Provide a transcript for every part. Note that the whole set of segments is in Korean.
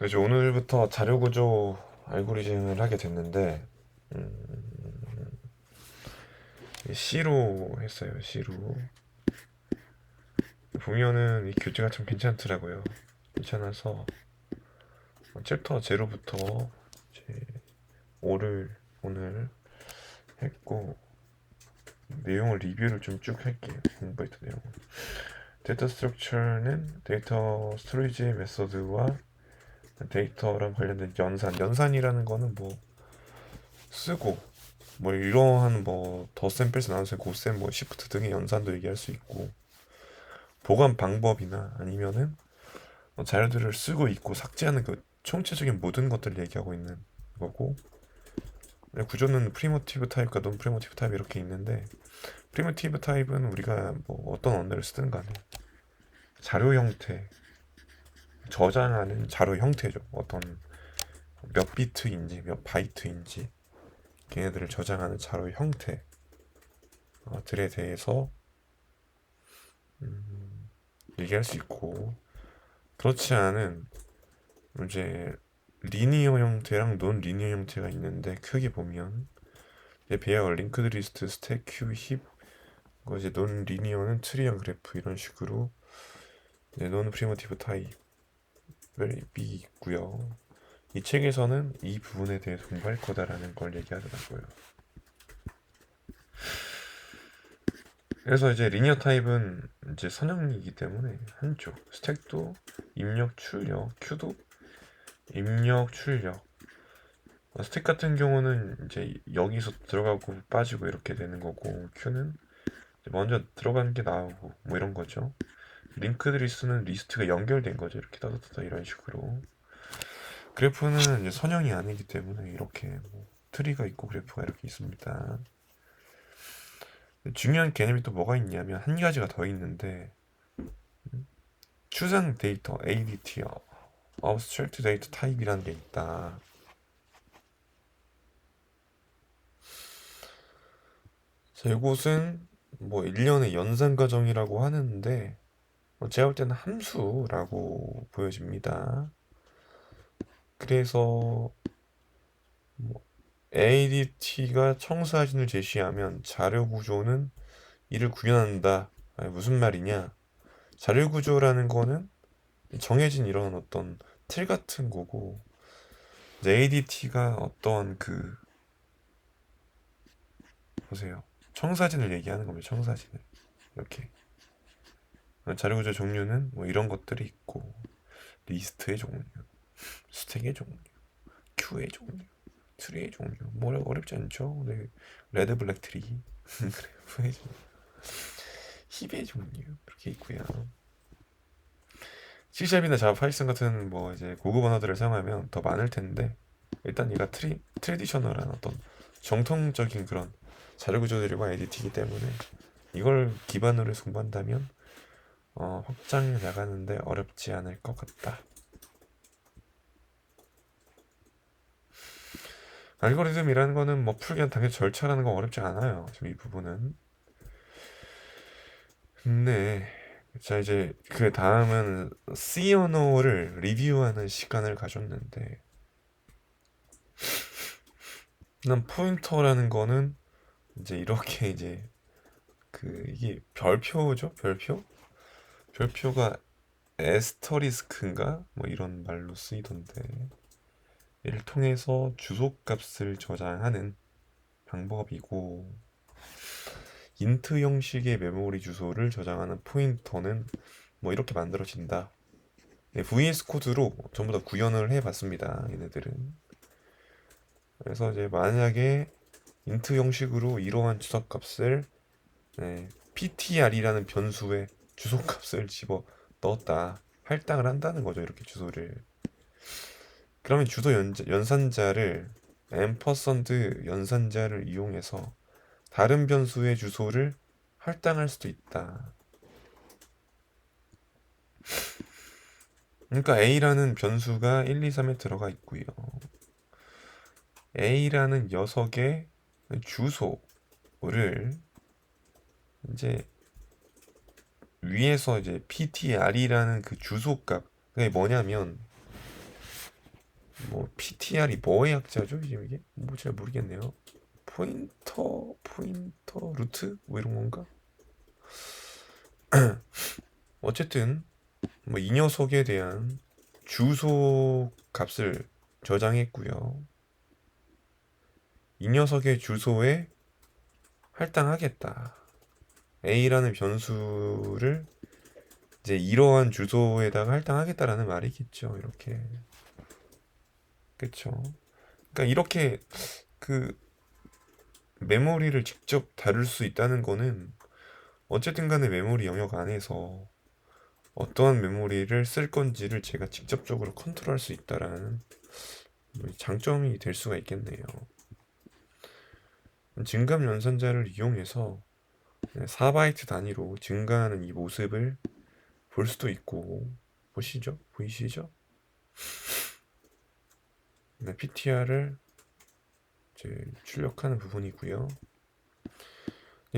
이제 오늘부터 자료 구조 알고리즘을 하게 됐는데 C로 했어요. C로 보면은 이 교재가 참 괜찮더라고요. 괜찮아서 챕터 제로부터 이제 5를 오늘 했고 내용을 리뷰를 좀 쭉 할게요. 공부했던 내용. 데이터 스트럭처는 데이터 스토리지 메소드와 데이터랑 관련된 연산이라는 거는 뭐 쓰고 뭐 이러한 뭐 덧셈 뺄셈 나눗셈 곱셈 뭐 시프트 등의 연산도 얘기할 수 있고 보관 방법이나 아니면은 뭐 자료들을 쓰고 있고 삭제하는 그 총체적인 모든 것들을 얘기하고 있는 거고 구조는 프리모티브 타입과 논 프리모티브 타입 이렇게 있는데 프리모티브 타입은 우리가 뭐 어떤 언어를 쓰든 간에 자료 형태 저장하는 자료 형태죠. 어떤 몇 비트인지 몇 바이트인지 걔네들을 저장하는 자료 형태들에 대해서 얘기할 수 있고 그렇지 않은 이제 리니어 형태랑 논 리니어 형태가 있는데 크게 보면 배열, 링크드 리스트, 스택, 큐, 힙 이제 논 리니어는 트리랑 그래프 이런 식으로 논 프리모티브 타입이 있고요. 이 책에서는 이 부분에 대해서 공부할 거다라는 걸 얘기하더라고요. 그래서 이제 리니어 타입은 이제 선형이기 때문에 한쪽 스택도 입력 출력, 큐도 입력 출력. 스택 같은 경우는 이제 여기서 들어가고 빠지고 이렇게 되는 거고 큐는 먼저 들어가는 게 나오고 뭐 이런 거죠. 링크드 리스트는 리스트가 연결된 거죠. 이렇게 따다다다 이런 식으로. 그래프는 이제 선형이 아니기 때문에 이렇게 뭐 트리가 있고 그래프가 이렇게 있습니다. 중요한 개념이 또 뭐가 있냐면 한 가지가 더 있는데 추상 데이터 ADT Abstract Data Type이라는 게 있다. 자, 이곳은 뭐 1년의 연산 과정이라고 하는데 제가 볼 때는 함수라고 보여집니다. 그래서 뭐 ADT가 청사진을 제시하면 자료 구조는 이를 구현한다. 아니, 무슨 말이냐? 자료 구조라는 거는 정해진 이런 어떤 틀 같은 거고 ADT가 어떤 그 보세요. 청사진을 얘기하는 겁니다. 청사진을 이렇게 자료 구조 종류는 뭐 이런 것들이 있고 리스트의 종류, 스택의 종류, 큐의 종류, 트리의 종류 뭐 어렵지 않죠? 네. 레드 블랙 트리 그래프의 종류, 힙의 종류 그렇게 있고요. C샵이나 자바 파이썬 같은 뭐 이제 고급 언어들을 사용하면 더 많을 텐데 일단 얘가 트레디셔널한 어떤 정통적인 그런 자료 구조들과 에디트이기 때문에 이걸 기반으로 해서 공부한다면 확장해 나가는데 어렵지 않을 것 같다. 알고리즘이라는 거는 뭐 풀기는 당연히 절차라는 건 어렵지 않아요. 지금 이 부분은. 근데 자 이제 그 다음은 C 언어를 리뷰하는 시간을 가졌는데 난 포인터라는 거는 이제 이렇게 이제 그 이게 별표죠? 별표? 별표가 에스터리스크인가? 뭐 이런 말로 쓰이던데 이를 통해서 주소값을 저장하는 방법이고 인트 형식의 메모리 주소를 저장하는 포인터는 뭐 이렇게 만들어진다. 네, VS 코드로 전부 다 구현을 해봤습니다. 얘네들은. 그래서 이제 만약에 인트 형식으로 이러한 주소값을 ptr이라는 변수에 주소값을 집어 넣었다. 할당을 한다는 거죠. 이렇게 주소를. 그러면 주소 연산자를 앰퍼선드 연산자를 이용해서 다른 변수의 주소를 할당할 수도 있다. 그러니까 a라는 변수가 1, 2, 3에 들어가 있고요. a라는 녀석의 주소를 이제 위에서 이제 ptr이라는 그 주소값 그게 뭐냐면 뭐 PTR이 뭐의 약자죠? 지금 이게 뭐 잘 모르겠네요. 포인터 루트 뭐 이런 건가? 어쨌든 뭐 이 녀석에 대한 주소 값을 저장했고요. 이 녀석의 주소에 할당하겠다. A라는 변수를 이제 이러한 주소에다가 할당하겠다라는 말이겠죠. 이렇게. 그쵸. 그러니까 이렇게 그 메모리를 직접 다룰 수 있다는 거는 어쨌든 간에 메모리 영역 안에서 어떠한 메모리를 쓸 건지를 제가 직접적으로 컨트롤할 수 있다라는 장점이 될 수가 있겠네요. 증감 연산자를 이용해서 4바이트 단위로 증가하는 이 모습을 볼 수도 있고, 보시죠? 보이시죠? PTR을 이제 출력하는 부분이고요.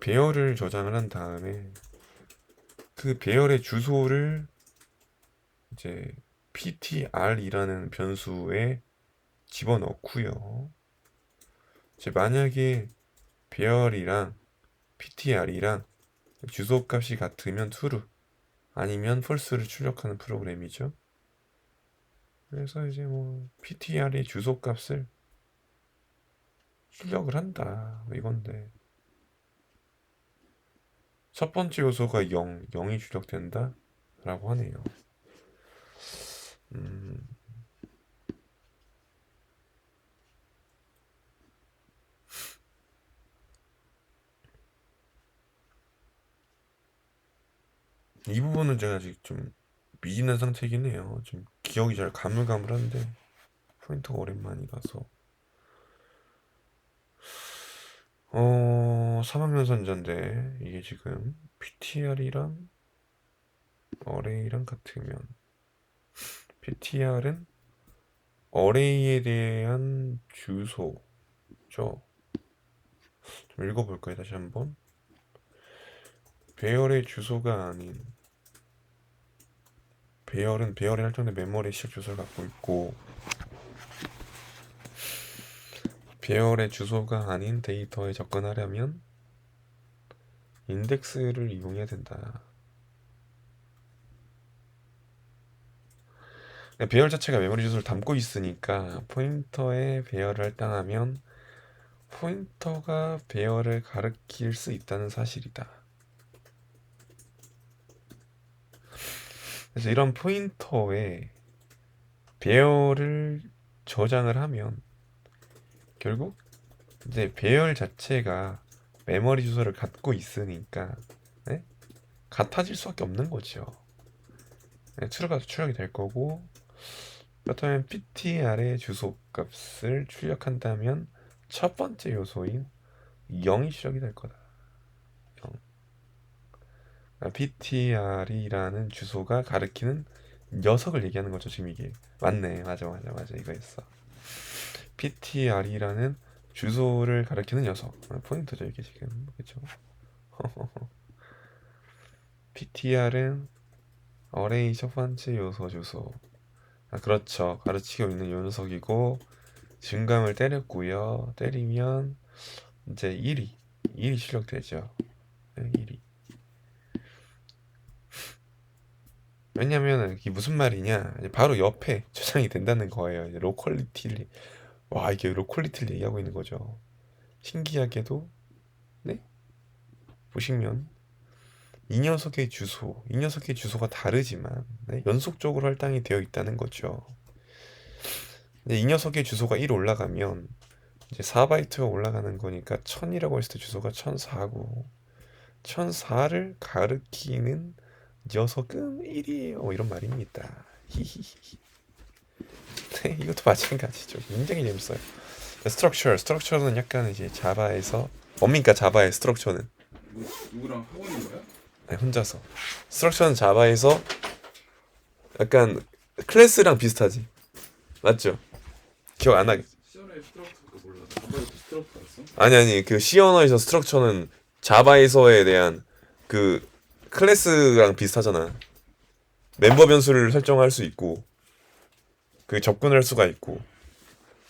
배열을 저장을 한 다음에 그 배열의 주소를 이제 ptr이라는 변수에 집어넣고요. 이제 만약에 배열이랑 ptr이랑 주소 값이 같으면 true 아니면 false를 출력하는 프로그램이죠. 그래서 이제 뭐 ptr의 주소 값을 출력을 한다 뭐 이건데 첫 번째 요소가 0이 출력된다 라고 하네요. 이 부분은 제가 아직 좀 미진한 상태이긴 해요. 좀 기억이 잘 가물가물한데 포인터가 오랜만이라서. 사막연산자인데 이게 지금 PTR이랑 어레이랑 같으면 PTR은 어레이에 대한 주소죠. 좀 읽어볼까요? 다시 한번. 배열의 주소가 아닌 배열은 배열에 할당된 메모리 시작 주소를 갖고 있고 배열의 주소가 아닌 데이터에 접근하려면 인덱스를 이용해야 된다. 배열 자체가 메모리 주소를 담고 있으니까 포인터에 배열을 할당하면 포인터가 배열을 가리킬 수 있다는 사실이다. 그래서 이런 포인터에 배열을 저장을 하면 결국 이제 배열 자체가 메모리 주소를 갖고 있으니까 네? 같아질 수밖에 없는 거죠. 네, 추가가 출력이 될 거고 그렇다면 PTR의 주소 값을 출력한다면 첫 번째 요소인 0이 출력이 될 거다. 0. PTR이라는 주소가 가리키는 녀석을 얘기하는 거죠. 지금 이게 맞네. 맞아 이거였어. PTR이라는 주소를 가리키는 녀석 포인터죠 이게 지금. 그렇죠? PTR은 어레이 첫 번째 요소 주소. 그렇죠. 가르치고 있는 요 녀석이고 증감을 때렸고요. 때리면 이제 1이 출력되죠. 1이. 왜냐면 이게 무슨 말이냐? 바로 옆에 저장이 된다는 거예요. 이제 로컬리티를 이게 로컬리티를 얘기하고 있는 거죠. 신기하게도 네? 보시면 이 녀석의 주소가 다르지만 네? 연속적으로 할당이 되어 있다는 거죠. 근데 이 녀석의 주소가 1 올라가면 이제 4바이트가 올라가는 거니까 1000이라고 했을 때 주소가 1004고 1004를 가리키는 녀석은 1이에요. 이런 말입니다. 히히히. 네, 이것도 마찬가지죠. 굉장히 재밌어요. 스트럭처는 약간 이제 자바에서 뭡니까 자바의 스트럭처는? 누구랑 하고 있는 거야? 네, 혼자서. 스트럭처는 자바에서 약간 클래스랑 비슷하지. 맞죠? 기억 안 나겠지? 시절의 스트럭처가 몰라. 자바에서 스트럭처였어? 아니 그 C 언어에서 스트럭처는 자바에서에 대한 그 클래스랑 비슷하잖아. 멤버 변수를 설정할 수 있고 그 접근할 수가 있고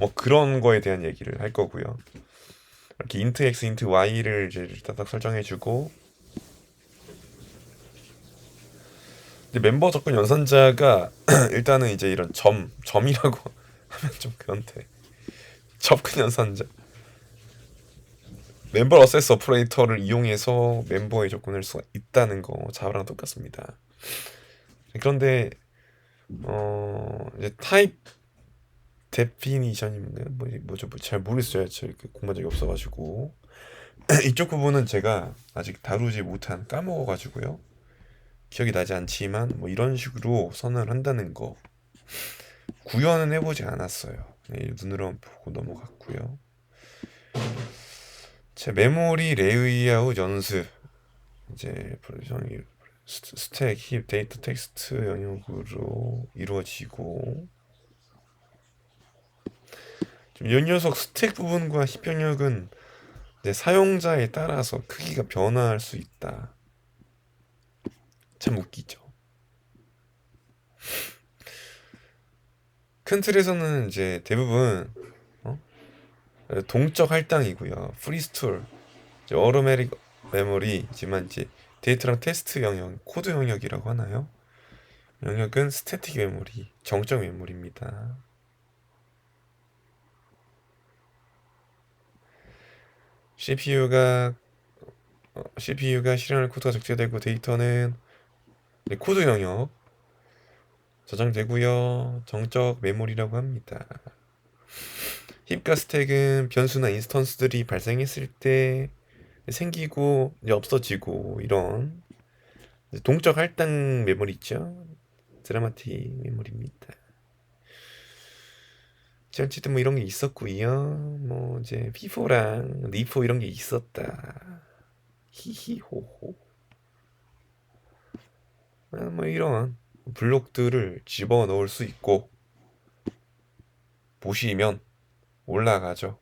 뭐 그런 거에 대한 얘기를 할 거고요. 이렇게 int x, int y를 이제 따닥 설정해주고, 이제 멤버 접근 연산자가 일단은 이제 이런 점이라고 하면 좀 그런데, 접근 연산자, 멤버 어세스 오퍼레이터를 이용해서 멤버에 접근할 수가 있다는 거 자바랑 똑같습니다. 그런데 이제 타입 데피니션인가요? 뭐죠? 잘 모르겠어요. 저 이렇게 공부한 적이 없어가지고 이쪽 부분은 제가 아직 다루지 못한 까먹어가지고요. 기억이 나지 않지만 뭐 이런 식으로 선언을 한다는 거 구현은 해보지 않았어요. 네, 눈으로만 보고 넘어갔고요. 제 메모리 레이아웃 연습 이제 스택, 힙, 데이터, 텍스트 영역으로 이루어지고, 이 녀석 스택 부분과 힙 영역은 이제 사용자에 따라서 크기가 변화할 수 있다. 참 웃기죠. 큰 틀에서는 이제 대부분 동적 할당이고요. 프리스톨, 어로메릭 메모리지만 이제 데이터랑 텍스트 영역, 코드 영역이라고 하나요? 영역은 스태틱 메모리, 정적 메모리입니다. CPU가 실행할 코드가 적재되고 데이터는 코드 영역 저장되고요. 정적 메모리라고 합니다. 힙과 스택은 변수나 인스턴스들이 발생했을 때 생기고 이제 없어지고 이런 동적 할당 메모리 있죠. 드라마틱 메모리입니다. 어쨌든 뭐 이런 게 있었고요. 뭐 이제 피포랑 리포 이런 게 있었다. 히히호호. 뭐 이런 블록들을 집어 넣을 수 있고 보시면 올라가죠.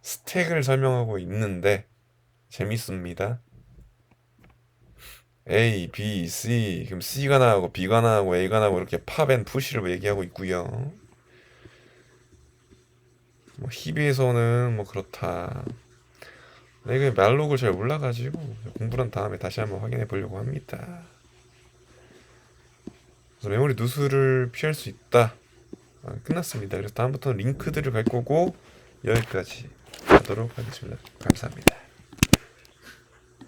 스택을 설명하고 있는데 재밌습니다. A, B, C, 그럼 C가 나오고 B가 나오고 A가 나오고 이렇게 팝앤 푸시를 얘기하고 있고요. 뭐 힙에서는 뭐 그렇다. 내가 말록을 잘 몰라가지고 공부한 다음에 다시 한번 확인해 보려고 합니다. 그래서 메모리 누수를 피할 수 있다. 끝났습니다. 그래서 다음부터는 링크들을 갈 거고 여기까지 하도록 하겠습니다. 감사합니다.